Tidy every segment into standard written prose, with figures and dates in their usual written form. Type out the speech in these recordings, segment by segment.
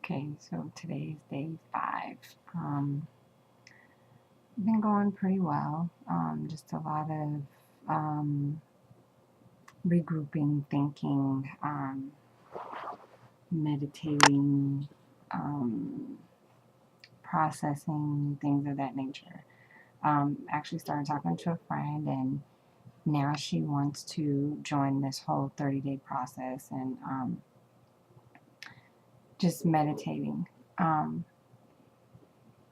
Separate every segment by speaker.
Speaker 1: Okay, so today's day 5. Been going pretty well. Just a lot of regrouping, thinking, meditating, um, processing, things of that nature. Actually started talking to a friend, and now she wants to join this whole 30-day process, and just meditating. Um,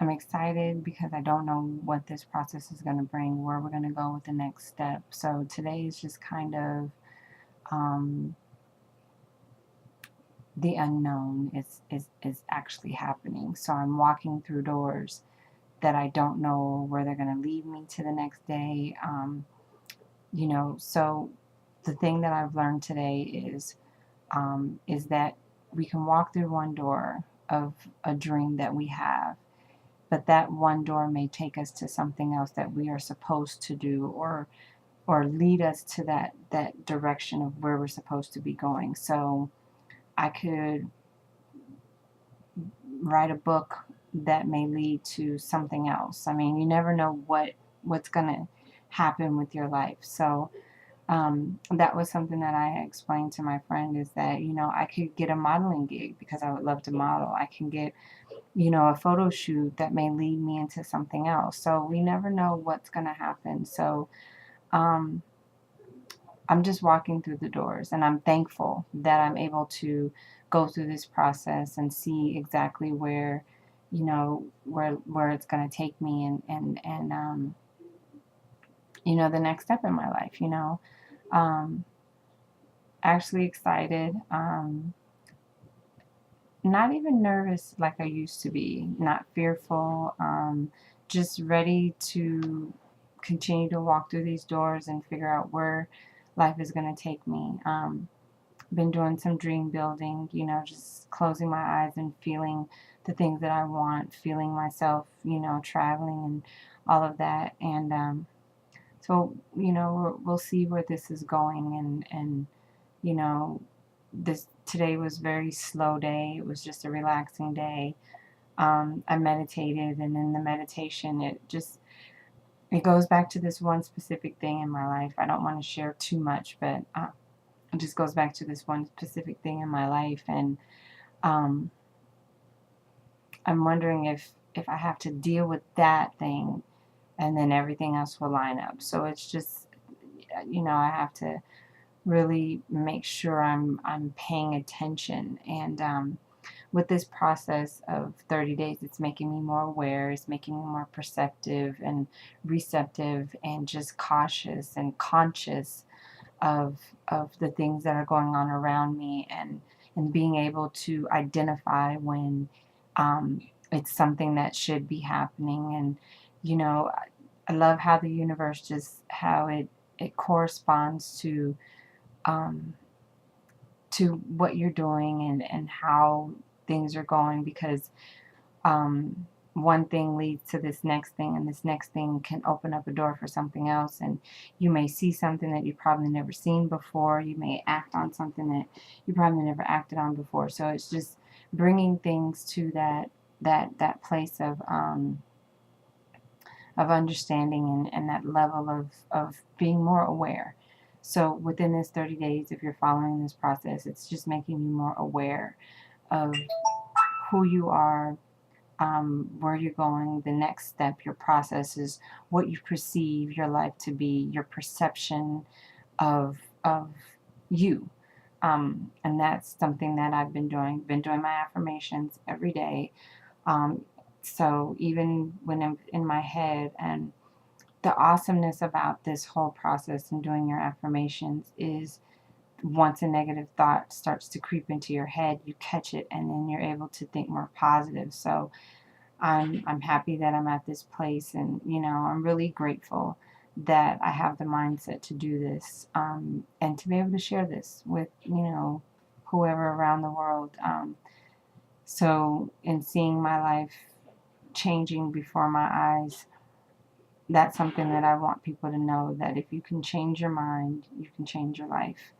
Speaker 1: I'm excited because I don't know what this process is going to bring, where we're going to go with the next step. So today is just kind of um, the unknown is actually happening. So I'm walking through doors that I don't know where they're going to lead me to the next day. So the thing that I've learned today is that we can walk through one door of a dream that we have, but that one door may take us to something else that we are supposed to do, or lead us to that direction of where we're supposed to be going. So I could write a book that may lead to something else. I mean, you never know what's going to happen with your life. So that was something that I explained to my friend, is that, I could get a modeling gig because I would love to model. I can get, a photo shoot that may lead me into something else. So we never know what's going to happen. So um, I'm just walking through the doors, and I'm thankful that I'm able to go through this process and see exactly where it's going to take me, and the next step in my life. Um, Actually excited. Not even nervous like I used to be, not fearful, just ready to continue to walk through these doors and figure out where life is going to take me. Been doing some dream building, just closing my eyes and feeling the things that I want, feeling myself, traveling and all of that. And so, we'll see where this is going. And you know, this today was a very slow day. It was just a relaxing day. I meditated, and in the meditation, it goes back to this one specific thing in my life. I don't want to share too much, but it just goes back to this one specific thing in my life, and um, I'm wondering if I have to deal with that thing, and then everything else will line up. So it's just, I have to really make sure I'm paying attention. And with this process of 30 days, it's making me more aware, it's making me more perceptive and receptive, and just cautious and conscious of the things that are going on around me, and being able to identify when it's something that should be happening. And I love how the universe, just how it corresponds um, to what you're doing, and how things are going, because um, one thing leads to this next thing, and this next thing can open up a door for something else. And you may see something that you probably never seen before. You may act on something that you probably never acted on before. So it's just bringing things to that place of understanding, and that level of being more aware. So within this 30 days, if you're following this process, it's just making you more aware of who you are, where you're going, the next step, your processes, what you perceive your life to be, your perception of you. And that's something that I've been doing. Been doing my affirmations every day. Um, so even when I'm in my head, and the awesomeness about this whole process and doing your affirmations is, once a negative thought starts to creep into your head, you catch it, and then you're able to think more positive. So I'm happy that I'm at this place, and I'm really grateful that I have the mindset to do this, and to be able to share this with whoever around the world. So in seeing my life changing before my eyes, that's something that I want people to know, that if you can change your mind, you can change your life.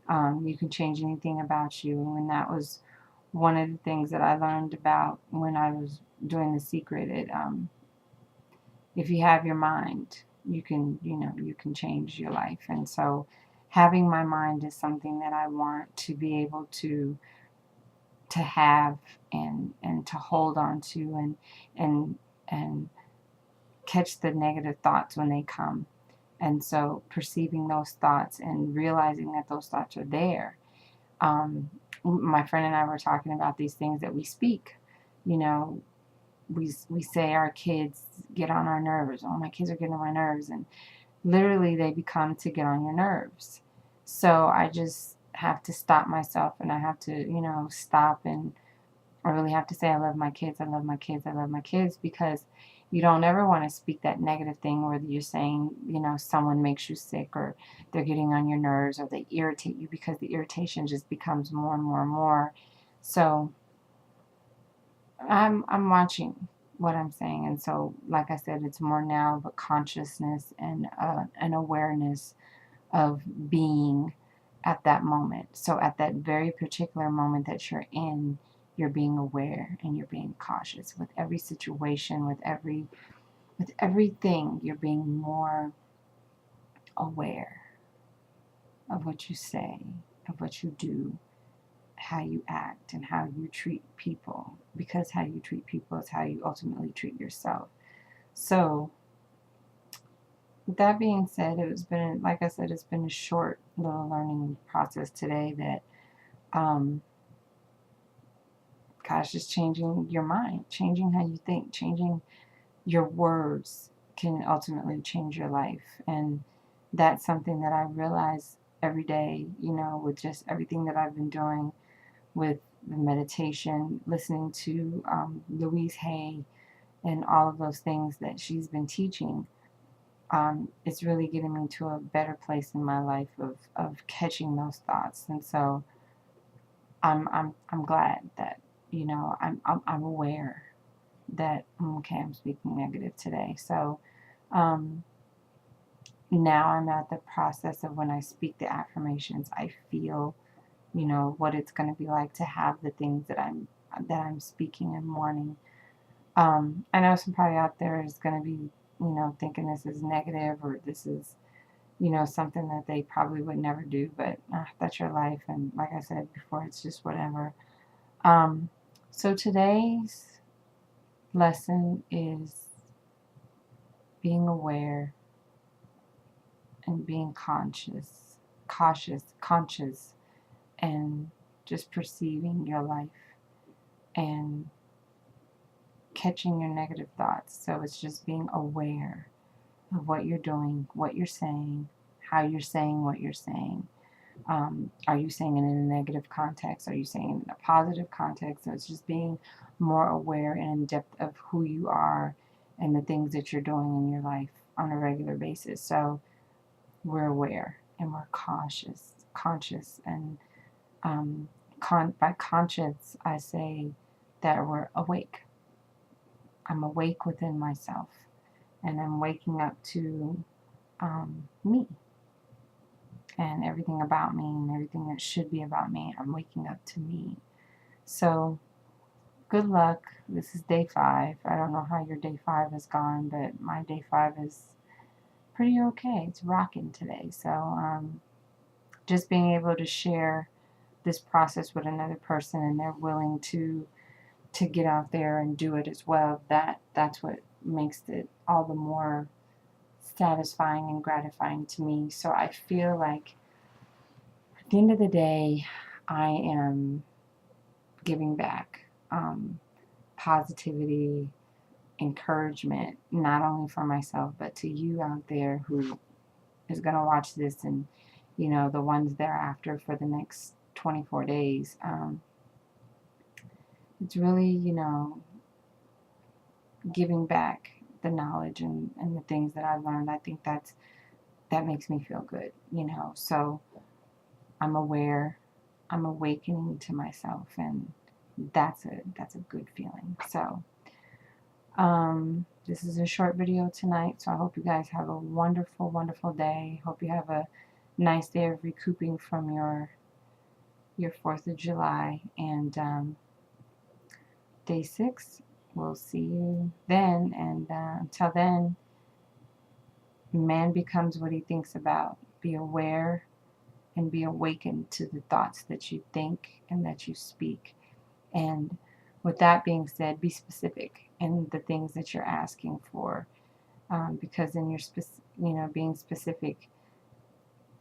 Speaker 1: You can change anything about you, and that was one of the things that I learned about when I was doing The Secret, if you have your mind, you can, you can change your life. And so having my mind is something that I want to be able to have and to hold on to, and and catch the negative thoughts when they come. And so perceiving those thoughts and realizing that those thoughts are there. My friend and I were talking about these things that we speak. You know, we say our kids get on our nerves. Oh, my kids are getting on my nerves, and literally they become to get on your nerves. So I just have to stop myself, and I have to, stop, and I really have to say I love my kids, I love my kids, I love my kids, because you don't ever want to speak that negative thing where you're saying, someone makes you sick, or they're getting on your nerves, or they irritate you, because the irritation just becomes more and more and more. So I'm watching what I'm saying, and so like I said, it's more now of a consciousness and an awareness of being at that moment. So at that very particular moment that you're in, you're being aware and you're being cautious with every situation, with everything. You're being more aware of what you say, of what you do, how you act, and how you treat people, because how you treat people is how you ultimately treat yourself. So with that being said, like I said, it's been a short little learning process today that, just changing your mind, changing how you think, changing your words can ultimately change your life. And that's something that I realize every day, with just everything that I've been doing with the meditation, listening to Louise Hay, and all of those things that she's been teaching. It's really getting me to a better place in my life of catching those thoughts. And so I'm glad that, I'm aware that, okay, I'm speaking negative today. So now I'm at the process of when I speak the affirmations, I feel, what it's going to be like to have the things that I'm speaking and wanting. I know some probably out there is going to be, thinking this is negative, or this is, something that they probably would never do, but that's your life. And like I said before, it's just whatever. So today's lesson is being aware and being conscious, and just perceiving your life and catching your negative thoughts. So it's just being aware of what you're doing, what you're saying, how you're saying what you're saying. Are you saying it in a negative context? Are you saying it in a positive context? So it's just being more aware and in depth of who you are and the things that you're doing in your life on a regular basis. So we're aware and we're conscious, and by conscious, I say that we're awake. I'm awake within myself, and I'm waking up to me, and everything about me, and everything that should be about me. I'm waking up to me. So good luck. This is day 5. I don't know how your day 5 has gone, but my day 5 is pretty okay. It's rocking today. So just being able to share this process with another person, and they're willing to get out there and do it as well, that's what makes it all the more satisfying and gratifying to me. So I feel like at the end of the day, I am giving back positivity, encouragement, not only for myself, but to you out there who is going to watch this, and the ones thereafter for the next 24 days. It's really, giving back the knowledge and the things that I've learned. I think that makes me feel good, So I'm aware, I'm awakening to myself, and that's a good feeling. So this is a short video tonight, so I hope you guys have a wonderful, wonderful day. Hope you have a nice day of recouping from your your 4th of July. And day 6, we'll see you then. And until then, man becomes what he thinks about. Be aware and be awakened to the thoughts that you think and that you speak. And with that being said, be specific in the things that you're asking for, because in your being specific,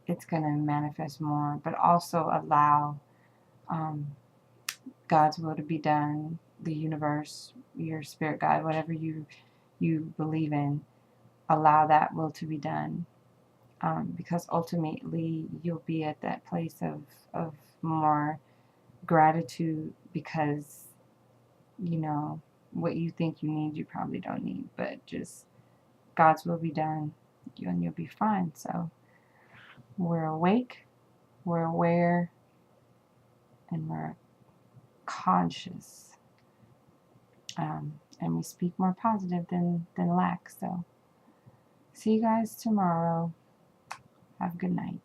Speaker 1: it's going to manifest more. But also allow um, God's will to be done, the universe, your spirit guide, whatever you believe in, allow that will to be done, because ultimately you'll be at that place of more gratitude, because what you think you need, you probably don't need, but just God's will be done, and you'll be fine. So we're awake, we're aware, and we're conscious, and we speak more positive than lack. So see you guys tomorrow. Have a good night.